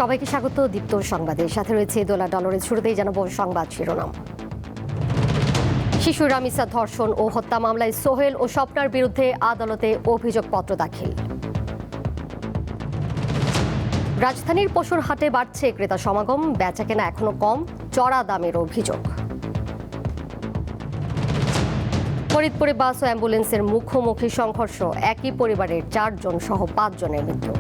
সবাইকে স্বাগত দীপ্ত সংবাদের সাথে রয়েছে দোলা ডলরের। শুরুতেই জানাবো সংবাদ শিরোনাম। শিশু রামিসা ধর্ষণ ও হত্যা মামলায় সোহেল ও স্বপ্নার বিরুদ্ধে আদালতে অভিযোগপত্র দাখিল। রাজধানীর পশুর হাটে বাড়ছে ক্রেতা সমাগম, বেচাকেনা এখনো কম, চড়া দামের অভিযোগ। ফরিদপুরে বাস ও অ্যাম্বুলেন্সের মুখোমুখি সংঘর্ষ, একই পরিবারের 4 জন সহ 5 জনের মৃত্যু।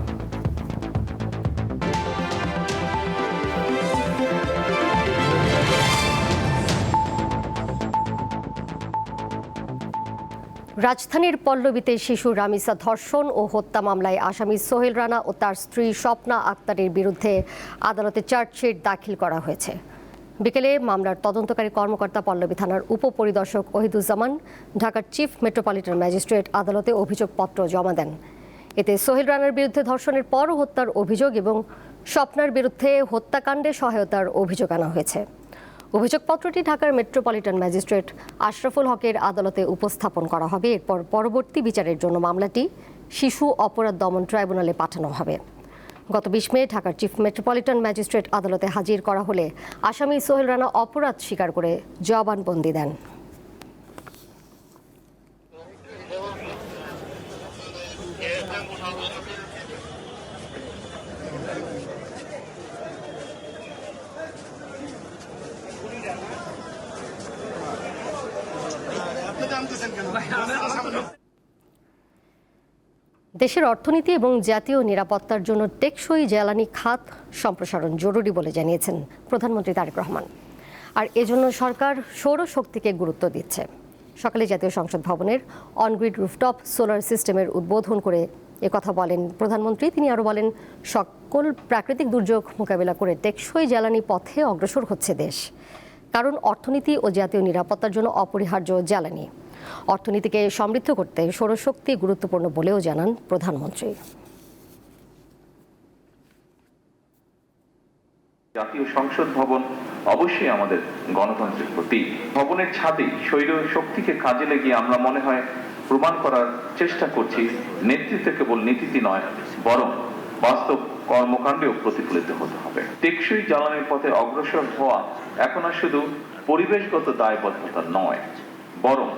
রাজধানীর পল্লবীতে শিশু রামিসা ধর্ষণ ও হত্যা মামলায় আসামি সোহেল রানা ও তার স্ত্রী স্বপ্না আক্তারের বিরুদ্ধে আদালতে চার্জশিট দাখিল করা হয়েছে। বিকেলে মামলার তদন্তকারী কর্মকর্তা পল্লবী থানার উপপরিদর্শক ওহিদুজ্জামান ঢাকার চিফ মেট্রোপলিটন ম্যাজিস্ট্রেট আদালতে অভিযোগপত্র জমা দেন। এতে সোহেল রানার বিরুদ্ধে ধর্ষণের পর হত্যার অভিযোগ এবং স্বপ্নার বিরুদ্ধে হত্যাকাণ্ডে সহায়তার অভিযোগ আনা হয়েছে। অভিযোগপত্রটি ঢাকার মেট্রোপলিটন ম্যাজিস্ট্রেট আশরাফুল হকের আদালতে উপস্থাপন করা হবে। এরপর পরবর্তী বিচারের জন্য মামলাটি শিশু অপরাধ দমন ট্রাইব্যুনালে পাঠানো হবে। গত 20 মে ঢাকার চিফ মেট্রোপলিটন ম্যাজিস্ট্রেট আদালতে হাজির করা হলে আসামি সোহেল রানা অপরাধ স্বীকার করে জবানবন্দি দেন। দেশের অর্থনীতি এবং জাতীয় নিরাপত্তার জন্য টেকসই জ্বালানি খাত সম্প্রসারণ জরুরি বলে জানিয়েছেন প্রধানমন্ত্রী তারেক রহমান। আর এজন্য সরকার সৌরশক্তিকে গুরুত্ব দিচ্ছে। সকালে জাতীয় সংসদ ভবনের অনগ্রিড রুফটপ সোলার সিস্টেমের উদ্বোধন করে একথা বলেন প্রধানমন্ত্রী। তিনি আরও বলেন, সকল প্রাকৃতিক দুর্যোগ মোকাবিলা করে টেকসই জ্বালানি পথে অগ্রসর হচ্ছে দেশ, কারণ অর্থনীতি ও জাতীয় নিরাপত্তার জন্য অপরিহার্য জ্বালানি। অর্থনীতিকে সমৃদ্ধ করতে সৌরশক্তি গুরুত্বপূর্ণ বলেও জানান প্রধানমন্ত্রী। জাতীয় সংসদ ভবন অবশ্যই আমাদের গণতন্ত্রের প্রতীক। ভবনের ছাদে সৌর শক্তিকে কাজে লাগিয়ে আমরা মনে হয় প্রমাণ করার চেষ্টা করছি নেতৃত্ব কেবল নীতিতে নয়, বরং বাস্তব কর্মকাণ্ডেও প্রতিফলিত হতে হবে। টেকসই জ্বালানির পথে অগ্রসর হওয়া এখন আর শুধু পরিবেশগত দায়বদ্ধতা নয়, বরং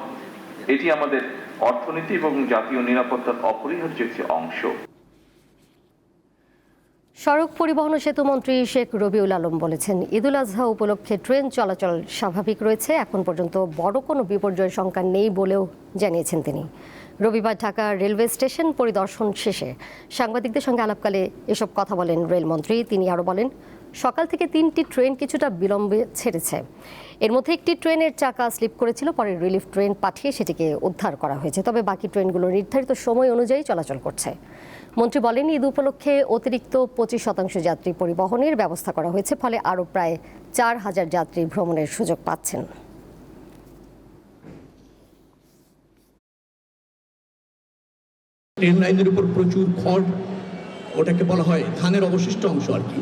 এটি আমাদের অর্থনীতি এবং জাতীয় নিরাপত্তার অপরিহার্য একটি অংশ। সড়ক পরিবহন ও সেতু মন্ত্রী শেখ রবিউল আলম বলেছেন, ঈদুল আজহা উপলক্ষে ট্রেন চলাচল স্বাভাবিক রয়েছে। এখন পর্যন্ত বড় কোনো বিপর্যয় সংখ্যা নেই বলেও জানিয়েছেন তিনি। রবিবার ঢাকা রেলওয়ে স্টেশন পরিদর্শন শেষে সাংবাদিকদের সঙ্গে আলাপকালে এসব কথা বলেন রেলমন্ত্রী। তিনি আরও বলেন, সকাল থেকে 3টি ট্রেন কিছুটা বিলম্বে ছেড়েছে। এর মধ্যে একটি ট্রেনের চাকা স্লিপ করেছিল, পরে রিলিফ ট্রেন পাঠিয়ে সেটিকে উদ্ধার করা হয়েছে। তবে বাকি ট্রেনগুলো নির্ধারিত সময় অনুযায়ী চলাচল করছে। মন্ত্রী বলেন, ঈদ উপলক্ষে অতিরিক্ত 25% যাত্রী পরিবহনের ব্যবস্থা করা হয়েছে, ফলে আরও প্রায় 4000 যাত্রী ভ্রমণের সুযোগ পাচ্ছেন। ট্রেন লাইনের উপর প্রচুর খড়, ওটাকে বলা হয় ধানের অবশিষ্ট অংশ আর কি,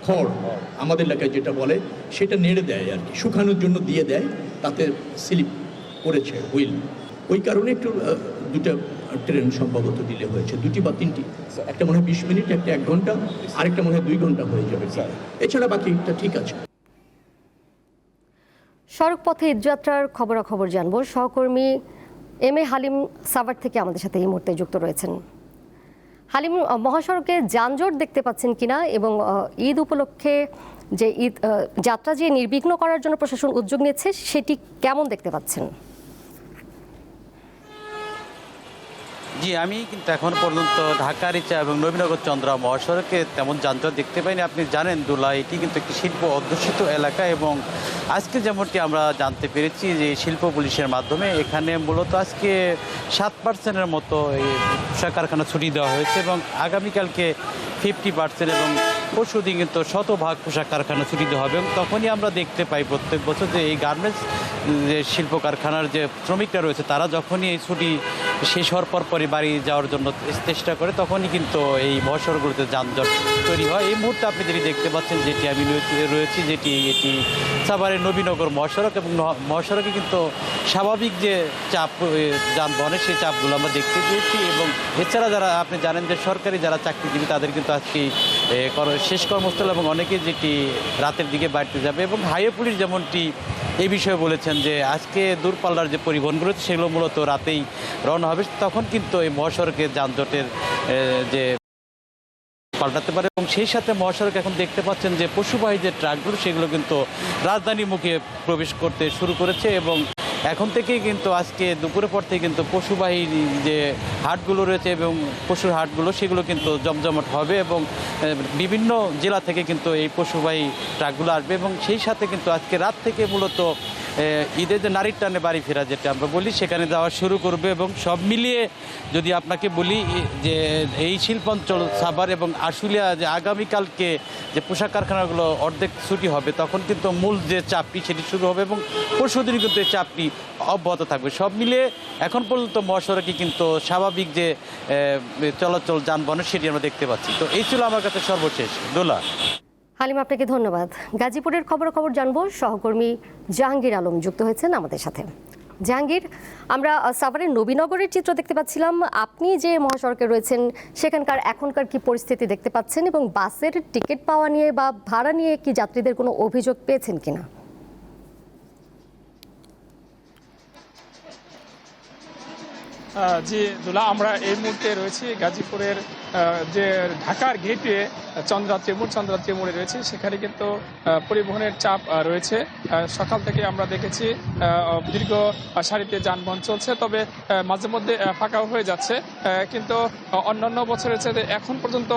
খড় আমাদের এলাকায় যেটা বলে, সেটা নেড়ে দেয় আর কি, শুকানোর জন্য দিয়ে দেয়, তাতে স্লিপ করেছে হুইল। ওই কারণে একটু 2টা ট্রেন সম্ভবত দিলে হয়েছে, 2টি বা 3টি। একটা মনে হয় 20 মিনিট, একটা 1 ঘন্টা, আরেকটা মনে হয় 2 ঘন্টা হয়ে যাবে। এছাড়া বাকিটা ঠিক আছে। সড়ক পথে ঈদযাত্রার খবরাখবর জানবো। সহকর্মী এম.এ. হালিম সাভার থেকে আমাদের সাথে এই মুহূর্তে যুক্ত রয়েছেন। হালিম, মহাসড়কে যানজট দেখতে পাচ্ছেন কিনা, এবং ঈদ উপলক্ষে যে ঈদ যাত্রা যে নির্বিঘ্ন করার জন্য প্রশাসন উদ্যোগ নিয়েছে সেটি কেমন দেখতে পাচ্ছেন? জি, আমি কিন্তু এখন পর্যন্ত ঢাকা রিচা এবং নবীনগর চন্দ্রা মহাসড়কে তেমন যানজট দেখতে পাইনি। আপনি জানেন দুলা, এটি কিন্তু একটি শিল্প অধ্যুষিত এলাকা, এবং আজকে যেমনটি আমরা জানতে পেরেছি যে শিল্প পুলিশের মাধ্যমে এখানে মূলত আজকে 7% মতো এই পোশাক কারখানা ছুটি দেওয়া হয়েছে, এবং আগামীকালকে 50% এবং পরশুদিন কিন্তু 100% পোশাক কারখানা ছুটি দেওয়া হবে। এবং তখনই আমরা দেখতে পাই প্রত্যেক বছর যে এই গার্মেন্টস যে শিল্প কারখানার যে শ্রমিকরা রয়েছে তারা যখনই এই ছুটি শেষ হওয়ার পরই বাড়ি যাওয়ার জন্য চেষ্টা করে, তখনই কিন্তু এই মহাসড়কগুলোতে যানজট তৈরি হয়। এই মুহূর্তে আপনি যেটি দেখতে পাচ্ছেন, যেটি আমি রয়েছি, এটি সাভারের নবীনগর মহাসড়ক, এবং মহাসড়কে কিন্তু স্বাভাবিক যে চাপ যানবাহনের সেই চাপগুলো আমরা দেখতে পেয়েছি। এবং এছাড়া যারা আপনি জানেন যে সরকারি যারা চাকরিজীবী তাদের কিন্তু আজকে শেষ কর্মস্থল, এবং অনেকে যেটি রাতের দিকে বাড়িতে যাবে। এবং হাইওয়ে পুলিশ যেমনটি এই বিষয়ে বলেছেন যে আজকে দূরপাল্লার যে পরিবহনগুলো সেগুলো মূলত রাতেই রওনা হবে, তখন কিন্তু এই মহাসড়কে যানজটের যে পাল্টাতে পারে। এবং সেই সাথে মহাসড়ক এখন দেখতে পাচ্ছেন যে পশুবাহী যে ট্রাকগুলো সেগুলো কিন্তু রাজধানীমুখে প্রবেশ করতে শুরু করেছে। এবং এখন থেকেই কিন্তু আজকে দুপুরের পর থেকে কিন্তু পশুবাহী যে হাটগুলো রয়েছে এবং পশুর হাটগুলো সেগুলো কিন্তু জমজমাট হবে, এবং বিভিন্ন জেলা থেকে কিন্তু এই পশুবাহী ট্রাকগুলো আসবে। এবং সেই সাথে কিন্তু আজকে রাত থেকে মূলত ঈদের যে নারীর টানে বাড়ি ফেরা যেটা আমরা বলি সেখানে যাওয়া শুরু করবে। এবং সব মিলিয়ে যদি আপনাকে বলি যে এই শিল্পাঞ্চল সাভার এবং আশুলিয়া যে আগামীকালকে যে পোশাক কারখানাগুলো অর্ধেক ছুটি হবে, তখন কিন্তু মূল যে চাপটি সেটি শুরু হবে, এবং পরশুদিন কিন্তু এই চাপটি অব্যাহত থাকবে। সব মিলিয়ে এখন পর্যন্ত মহাসড়কে কিন্তু স্বাভাবিক যে চলাচল যানবাহনের সেটি আমরা দেখতে পাচ্ছি। তো এই ছিল আমার কাছে সর্বশেষ। দোলা। হালিম, আপনাকে ধন্যবাদ। গাজীপুরের খবর জানবো, সহকর্মী জাহাঙ্গীর আলম যুক্ত হয়েছেন আমাদের সাথে। জাহাঙ্গীর, আমরা সাভারের নবীনগরের চিত্র দেখতে পাচ্ছিলাম, আপনি যে মহাসড়কে রয়েছেন সেখানকার এখনকার কি পরিস্থিতি দেখতে পাচ্ছেন, এবং বাসের টিকিট পাওয়া নিয়ে বা ভাড়া নিয়ে কি যাত্রীদের কোনো অভিযোগ পেয়েছেন কিনা? জি দুলা, আমরা এই মুহূর্তে রয়েছি গাজীপুরের যে ঢাকার গেটে চন্দ্রাত্রী মোড়ে রয়েছে, সেখানে কিন্তু পরিবহনের চাপ রয়েছে। সকাল থেকে আমরা দেখেছি দীর্ঘ সারিতে যানবাহন চলছে, তবে মাঝে মধ্যে ফাঁকাও হয়ে যাচ্ছে। কিন্তু অন্যান্য বছরের চেয়ে এখন পর্যন্ত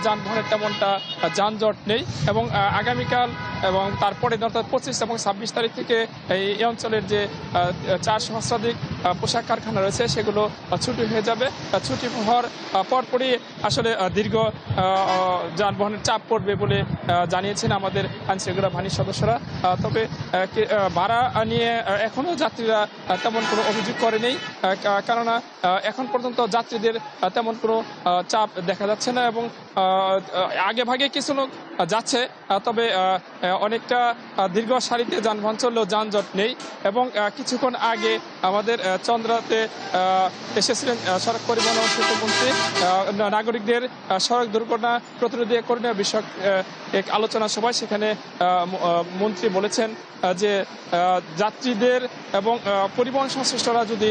যানবাহনের তেমনটা যানজট নেই। এবং আগামীকাল এবং তারপরে অর্থাৎ 25 এবং 26 তারিখ থেকে এই অঞ্চলের যে 4 সহস্রাধিক পোশাক কারখানা রয়েছে সেগুলো ছুটি হয়ে যাবে। ছুটি হওয়ার পরপরই আসলে দীর্ঘ যানবাহনের চাপ পড়বে বলে জানিয়েছেন আমাদের আইনশৃঙ্খলা বাহিনীর সদস্যরা। তবে ভাড়া নিয়ে এখনও যাত্রীরা তেমন কোনো অভিযোগ করেনি, কেননা এখন পর্যন্ত যাত্রীদের তেমন কোনো চাপ দেখা যাচ্ছে না। এবং আগে ভাগে কিছু লোক যাচ্ছে, তবে অনেকটা দীর্ঘ সারিতে যানবাহন চললেও যানজট নেই। এবং কিছুক্ষণ আগে আমাদের চন্দ্রাতে এসেছিলেন সড়ক পরিবহন ও শিল্পমন্ত্রী। নাগরিকদের সড়ক দুর্ঘটনা প্রতিরোধে করণীয় বিষয়ক এক আলোচনা সভায় সেখানে মন্ত্রী বলেছেন যে যাত্রীদের এবং পরিবহন সংশ্লিষ্টরা যদি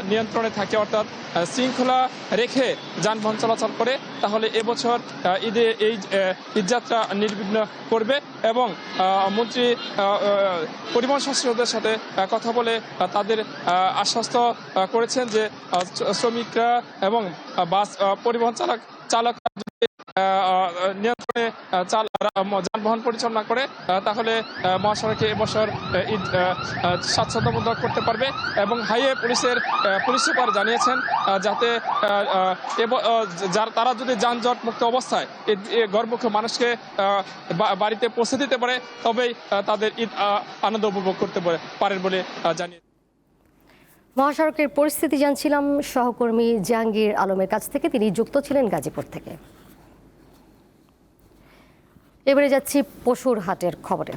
নিয়ন্ত্রণে থাকে, অর্থাৎ শৃঙ্খলা রেখে যানবাহন চলাচল করে, তাহলে এবছর ঈদে এই ঈদযাত্রা নির্বিঘ্ন করবে। এবং মন্ত্রী পরিবহন সংশ্লিষ্টদের সাথে কথা বলে তাদের আশ্বস্ত করেছেন যে শ্রমিকরা এবং বাস পরিবহন চালক নিয়ন্ত্রণে যানবাহন পরিচালনা করে, তাহলে মহাসড়কে এবছর ঈদ স্বাচ্ছন্দ্যবোধ করতে পারবে। এবং হাইওয়ে পুলিশ সুপার জানিয়েছেন যাতে তারা যদি যানজট মুক্ত অবস্থায় গড়মুখী মানুষকে বাড়িতে পৌঁছে দিতে পারে, তবেই তাদের ঈদ আনন্দ উপভোগ করতে পারেন বলে জানিয়ে। মহাসড়কের পরিস্থিতি জানছিলাম সহকর্মী জাহাঙ্গীর আলমের কাছ থেকে, তিনি যুক্ত ছিলেন গাজীপুর থেকে। এবারে যাচ্ছি পশুর হাটের খবরে।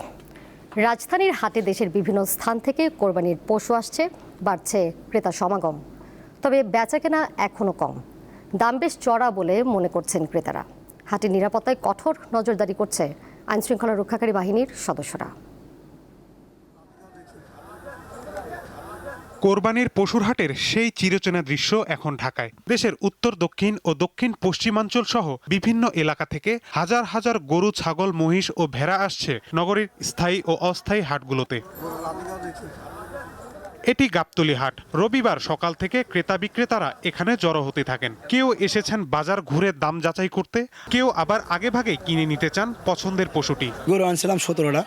রাজধানীর হাটে দেশের বিভিন্ন স্থান থেকে কোরবানির পশু আসছে, বাড়ছে ক্রেতা সমাগম। তবে বেচাকেনা এখনও কম, দাম বেশ চড়া বলে মনে করছেন ক্রেতারা। হাটের নিরাপত্তায় কঠোর নজরদারি করছে আইনশৃঙ্খলা রক্ষাকারী বাহিনীর সদস্যরা। কোরবানির পশুর হাটের সেই চিরচেনা দৃশ্য এখন ঢাকায়। দেশের উত্তর দক্ষিণ ও দক্ষিণ পশ্চিমাঞ্চল সহ বিভিন্ন এলাকা থেকে হাজার হাজার গরু, ছাগল, মহিষ ও ভেড়া আসছে নগরীর স্থায়ী ও অস্থায়ী হাটগুলোতে। এটি গাবতলী হাট। রবিবার সকাল থেকে ক্রেতা বিক্রেতারা এখানে জড়ো হতে থাকেন। কেউ এসেছেন বাজার ঘুরে দাম যাচাই করতে, কেউ আবার আগে ভাগে কিনে নিতে চান পছন্দের পশুটি। গরু আনছিলাম 17টা,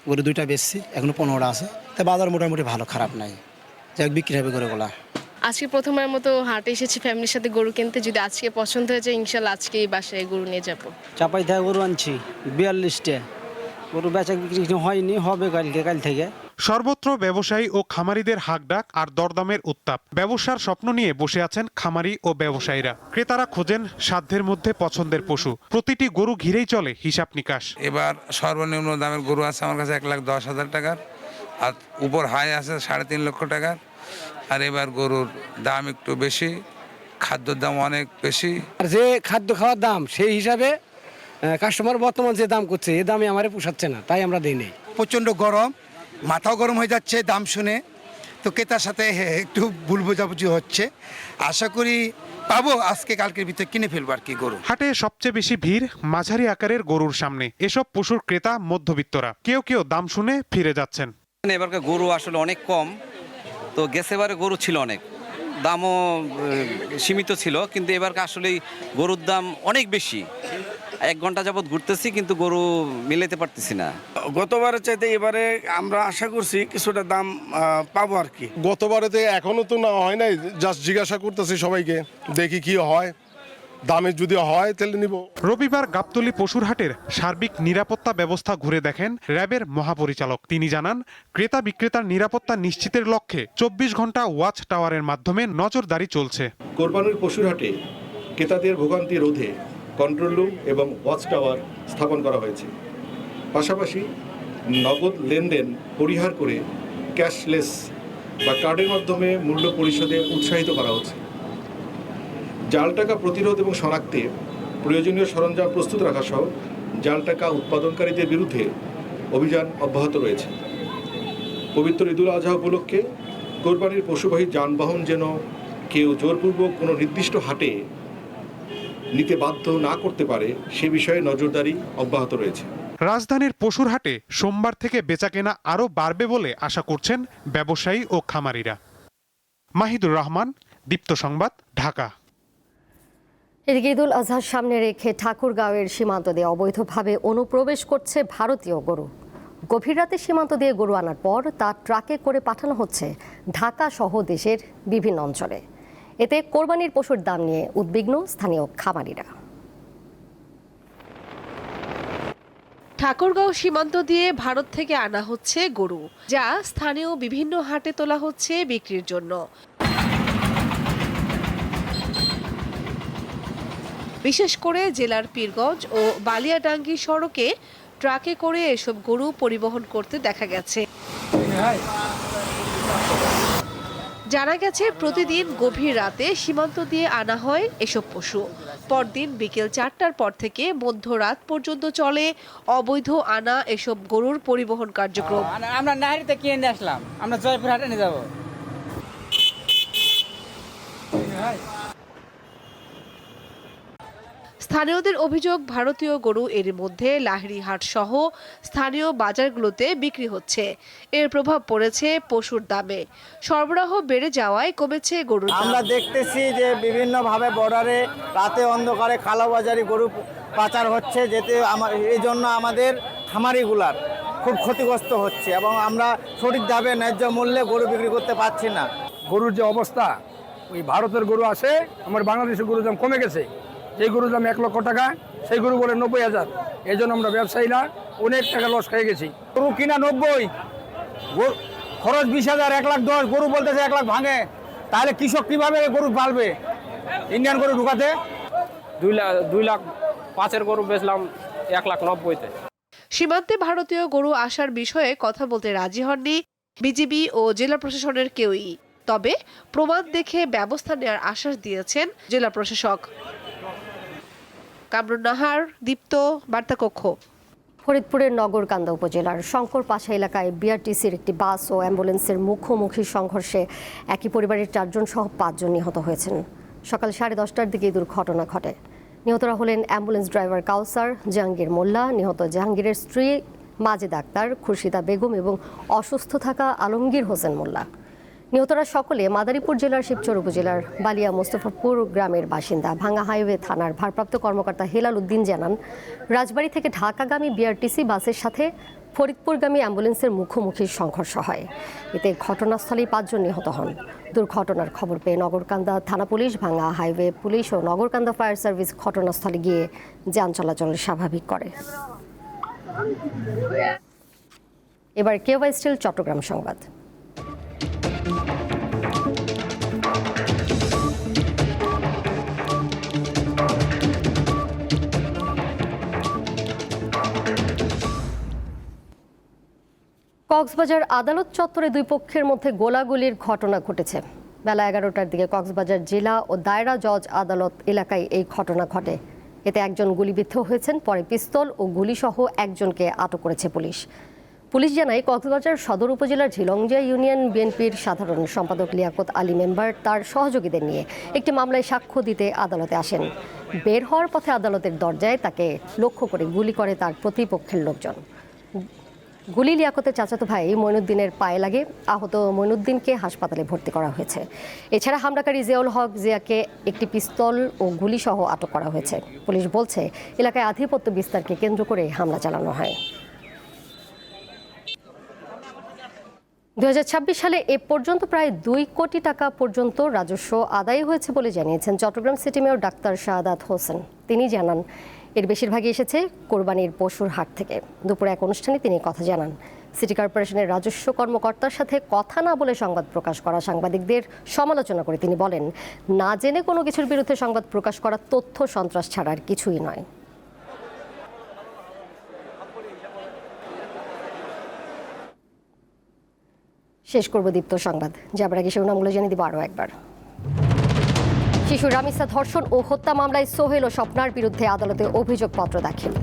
গরু 2টা বেচছি, এখনো 15টা আছে। তাই বাজার মোটামুটি ভালো, খারাপ নাই, যাক বিক্রি হবে গরুগুলা। আজকে প্রথমবার মতো হাটে এসেছি ফ্যামিলির সাথে গরু কিনতে। যদি আজকে পছন্দ হয়ে যায় ইনশাল্লাহ আজকেই বাসায় গরু নিয়ে যাব। চাপাই থেকে গরু আনছি 42টা, গরু বেচা বিক্রি হয়নি, হবে কাল থেকে। সর্বত্র ব্যবসায়ী ও খামারিদের হাকডাক আর দরদামের উত্তাপ। ব্যবসার স্বপ্ন নিয়ে বসে আছেন খামারি ও ব্যবসায়ীরা। ক্রেতারা খোঁজেন সাধ্যের মধ্যে পছন্দের পশু। প্রতিটি গরু ঘিরেই চলে হিসাব নিকাশ। এবার সর্বনিম্ন দামের গরু আছে আমার কাছে 1,10,000 টাকার, আর উপর হাই আছে 3.5 লক্ষ টাকার। আর এবার গরুর দাম একটু বেশি, খাদ্যর দাম অনেক বেশি। আর যে খাদ্য খাওয়ার দাম সেই হিসাবে কাস্টমার বর্তমান যে দাম করছে এই দামে আমারে পোষাচ্ছে না, তাই আমরা দিই নেই। প্রচণ্ড গরম, মাথাও গরম হয়ে যাচ্ছে দাম শুনে, তো ক্রেতার সাথে একটু ভুল বোঝাবুঝি হচ্ছে। আশা করি পাবো, আজকে কালকের ভিতরে কিনে ফেলবো আর কি গরু। হাটে সবচেয়ে বেশি ভিড় মাঝারি আকারের গরুর সামনে। এসব পশুর ক্রেতা মধ্যবিত্তরা। কেউ কেউ দাম শুনে ফিরে যাচ্ছেন। এবারকার গরু আসলে অনেক কম, তো গেছেবারে গরু ছিল অনেক, দামও সীমিত ছিল, কিন্তু এবারকার আসলে গরুর দাম অনেক বেশি। 1 ঘন্টা যাবৎ ঘুরতেছি কিন্তু গরু মিলাতে পারতেছি না। গতবারের চাইতে এবারে আমরা আশা করছি কিছুটা দাম পাবো আর কি। গতবারেতে এখনো তো না হয় নাই, জাস্ট জিজ্ঞাসা করতেছি সবাইকে, দেখি কি হয়, দামে যদি হয় তাহলে নিব। রবিবার গাবতলী পশুর হাটের সার্বিক নিরাপত্তা ব্যবস্থা ঘুরে দেখেন র্যাবের মহাপরিচালক। তিনি জানান, ক্রেতা বিক্রেতার নিরাপত্তা নিশ্চিতের লক্ষ্যে 24 ঘন্টা ওয়াচ টাওয়ারের মাধ্যমে নজরদারি চলছে। কোরবানির পশুর হাটে ক্রেতাদের ভোগান্তি রোধে কন্ট্রোল রুম এবং ওয়াচ টাওয়ার স্থাপন করা হয়েছে। পাশাপাশি নগদ লেনদেন পরিহার করে ক্যাশলেস বা কার্ডের মাধ্যমে মূল্য পরিশোধে উৎসাহিত করা হচ্ছে। জাল টাকা প্রতিরোধ এবং শনাক্তে প্রয়োজনীয় সরঞ্জাম প্রস্তুত রাখা সহ জাল টাকা উৎপাদনকারীদের বিরুদ্ধে অভিযান অব্যাহত রয়েছে। পবিত্র ঈদুল আজহা উপলক্ষে কোরবানির পশুবাহী যানবাহন যেন কেউ জোরপূর্বক কোনো নির্দিষ্ট হাটে নিতে বাধ্য না করতে পারে সে বিষয়ে নজরদারি অব্যাহত রয়েছে। রাজধানীর পশুর হাটে সোমবার থেকে বেচাকেনা আরও বাড়বে বলে আশা করছেন ব্যবসায়ী ও খামারিরা। মাহিদুর রহমান, দীপ্ত সংবাদ, ঢাকা। এদিকে ঈদুল আজহার সামনে রেখে ঠাকুরগাঁওয়ের সীমান্ত দিয়ে অবৈধভাবে অনুপ্রবেশ করছে ভারতীয় গরু। গভীর রাতে সীমান্ত দিয়ে গরু আনার পর তা ট্রাকে করে পাঠানো হচ্ছে ঢাকা সহ দেশের বিভিন্ন অঞ্চলে। এতে কোরবানির পশুর দাম নিয়ে উদ্বিগ্ন স্থানীয় খামারিরা। ঠাকুরগাঁও সীমান্ত দিয়ে ভারত থেকে আনা হচ্ছে গরু, যা স্থানীয় বিভিন্ন হাটে তোলা হচ্ছে বিক্রির জন্য। বিশেষ করে জেলার পীরগঞ্জ ও বালিয়াডাঙ্গি সড়কে ট্রাকে করে এসব গরু পরিবহন করতে দেখা গেছে। জানা গেছে, প্রতিদিন গভীর রাতে সীমান্ত দিয়ে আনা হয় এসব পশু। পরদিন বিকেল 4টার পর থেকে মধ্যরাত পর্যন্ত চলে অবৈধ আনা এসব গরুর পরিবহন কার্যক্রম। আমরা নাহারিতে কিনে আসলাম, আমরা জয়পুর হাটে নিয়ে যাবো। স্থানীয়দের অভিযোগ, ভারতীয় গরু এর মধ্যে লাহিড়ীহাট সহ স্থানীয় বাজারগুলোতে বিক্রি হচ্ছে। এর প্রভাব পড়েছে পশুর দামে। সরবরাহ বেড়ে যাওয়ায় কমেছে গরুর দাম। আমরা দেখতেছি যে বিভিন্নভাবে বর্ডারে রাতে অন্ধকারে কালোবাজারি গরু পাচার হচ্ছে, যেতে এই জন্য আমাদের খামারিগুলার খুব ক্ষতিগ্রস্ত হচ্ছে এবং আমরা সঠিক দামে ন্যায্য মূল্যে গরু বিক্রি করতে পারছি না। গরুর যে অবস্থা, ওই ভারতের গরু আসে, আমার বাংলাদেশের গরুর দাম কমে গেছে। যে গরুর দাম 1 লক্ষ টাকা, সেই গরু বলে 90,000। এই জন্য আমরা ব্যবসায়ীরা অনেক টাকা লস খেয়ে গেছি। গরু কিনা 90, খরচ 20,000, 1,10,000, গরু বলতেছে 1 লাখ ভাঙে। তাহলে কৃষক কিভাবে গরু পালবে? ইন্ডিয়ান গরু ঢুকাতে 2,05,000 গরু বেচলাম 1,90,000-তে। সীমান্তে ভারতীয় গরু আসার বিষয়ে কথা বলতে রাজি হননি বিজিবি ও জেলা প্রশাসনের কেউই। তবে প্রমাণ দেখে ব্যবস্থা নেওয়ার আশ্বাস দিয়েছেন জেলা প্রশাসক। কামরুন নাহার, দীপ্ত, বার্তাকক্ষ। ফরিদপুরের নগরকান্দা উপজেলার শঙ্করপাশা এলাকায় বিআরটিসির একটি বাস ও অ্যাম্বুলেন্সের মুখোমুখি সংঘর্ষে একই পরিবারের 4 জন সহ 5 জন নিহত হয়েছেন। সকাল 10:30টার দিকে এই দুর্ঘটনা ঘটে। নিহতরা হলেন অ্যাম্বুলেন্স ড্রাইভার কাউসার, জাহাঙ্গীর মোল্লা, নিহত জাহাঙ্গীরের স্ত্রী মাজেদ আক্তার, খুরশিদা বেগম এবং অসুস্থ থাকা আলমগীর হোসেন মোল্লা। নিহতরা সকলে মাদারীপুর জেলার শিবচর উপজেলার বালিয়া মোস্তফাপুর গ্রামের বাসিন্দা। ভাঙ্গা হাইওয়ে থানার ভারপ্রাপ্ত কর্মকর্তা হেলাল উদ্দিন জানান, রাজবাড়ী থেকে ঢাকাগামী বিআরটিসি বাসের সাথে ফরিদপুরগামী অ্যাম্বুলেন্সের মুখোমুখি সংঘর্ষ হয়। এতে ঘটনাস্থলেই 5 জন নিহত হন। দুর্ঘটনার খবর পেয়ে নগরকান্দা থানা পুলিশ, ভাঙ্গা হাইওয়ে পুলিশ ও নগরকান্দা ফায়ার সার্ভিস ঘটনাস্থলে গিয়ে যান চলাচল স্বাভাবিক করে। এবার কেওয়াই স্টিল চট্টগ্রাম সংবাদ। কক্সবাজার আদালত চত্বরে দুই পক্ষের মধ্যে গোলাগুলির ঘটনা ঘটেছে। বেলা 11টার দিকে কক্সবাজার জেলা ও দায়রা জজ আদালত এলাকায় এই ঘটনা ঘটে। এতে একজন গুলিবিদ্ধ হয়েছেন, পরে পিস্তল ও গুলিসহ একজনকে আটক করেছে পুলিশ। পুলিশ জানায়, কক্সবাজার সদর উপজেলার ঝিলংজিয়া ইউনিয়ন বিএনপির সাধারণ সম্পাদক লিয়াকত আলী মেম্বার তার সহযোগীদের নিয়ে একটি মামলায় সাক্ষ্য দিতে আদালতে আসেন। বের হওয়ার পথে আদালতের দরজায় তাকে লক্ষ্য করে গুলি করে তার প্রতিপক্ষের লোকজন। গুলি লিয়াকতের চাচাতো ভাই মইনুদ্দিনের পায়ে লাগে। আহত মইনুদ্দিনকে হাসপাতালে ভর্তি করা হয়েছে। এছাড়া হামলাকারী জিয়াউল হক জিয়াকে একটি পিস্তল ও গুলিসহ আটক করা হয়েছে। পুলিশ বলছে, এলাকায় আধিপত্য বিস্তারকে কেন্দ্র করে হামলা চালানো হয়। 2026 সালে এ পর্যন্ত প্রায় 2 কোটি টাকা পর্যন্ত রাজস্ব আদায় হয়েছে বলে জানিয়েছেন Chittagong city mayor doctor Shahadat Hossain. তিনি জানান, এর বেশিরভাগই এসেছে কোরবানির পশুর হাট থেকে। দুপুরে এক অনুষ্ঠানে তিনি কথা জানান। সিটি কর্পোরেশনের রাজস্ব কর্মকর্তার সাথে কথা না বলে সংবাদ প্রকাশ করা সাংবাদিকদের সমালোচনা করে তিনি বলেন, না জেনে কোনো কিছুর বিরুদ্ধে সংবাদ প্রকাশ করা তথ্য সন্ত্রাস ছাড়া আর কিছুই নয়। শেষ করব দীপ্ত সংবাদ, যাবার আগে শিরোনামগুলো জেনে দিব আরও একবার। শিশু রামিসা ধর্ষণ ও হত্যা মামলায় সোহেল ও স্বপ্নার বিরুদ্ধে আদালতে অভিযোগপত্র দাখিল।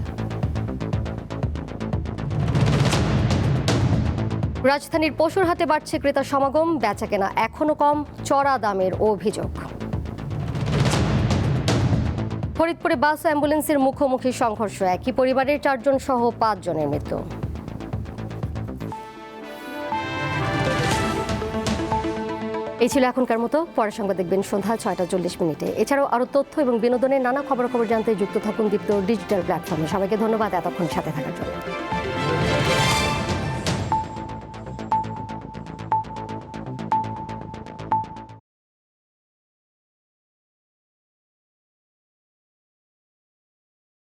রাজধানীর পশুর হাটে বাড়ছে ক্রেতা সমাগম, বেচাকেনা এখনো কম, চড়া দামের অভিযোগ। ফরিদপুরে বাস ও অ্যাম্বুলেন্সের মুখোমুখি সংঘর্ষ, একই পরিবারের 4 জন সহ 5 জনের মৃত্যু। এই ছিল এখনকার মতো। পরের সংবাদ দেখবেন সন্ধ্যা 6টা 40 এছাড়াও আরও তথ্য এবং বিনোদনের নানা খবর জানতে যুক্ত থাকুন দীপ্ত ডিজিটাল প্ল্যাটফর্মে। সবাইকে ধন্যবাদ এতক্ষণ সাথে থাকার জন্য।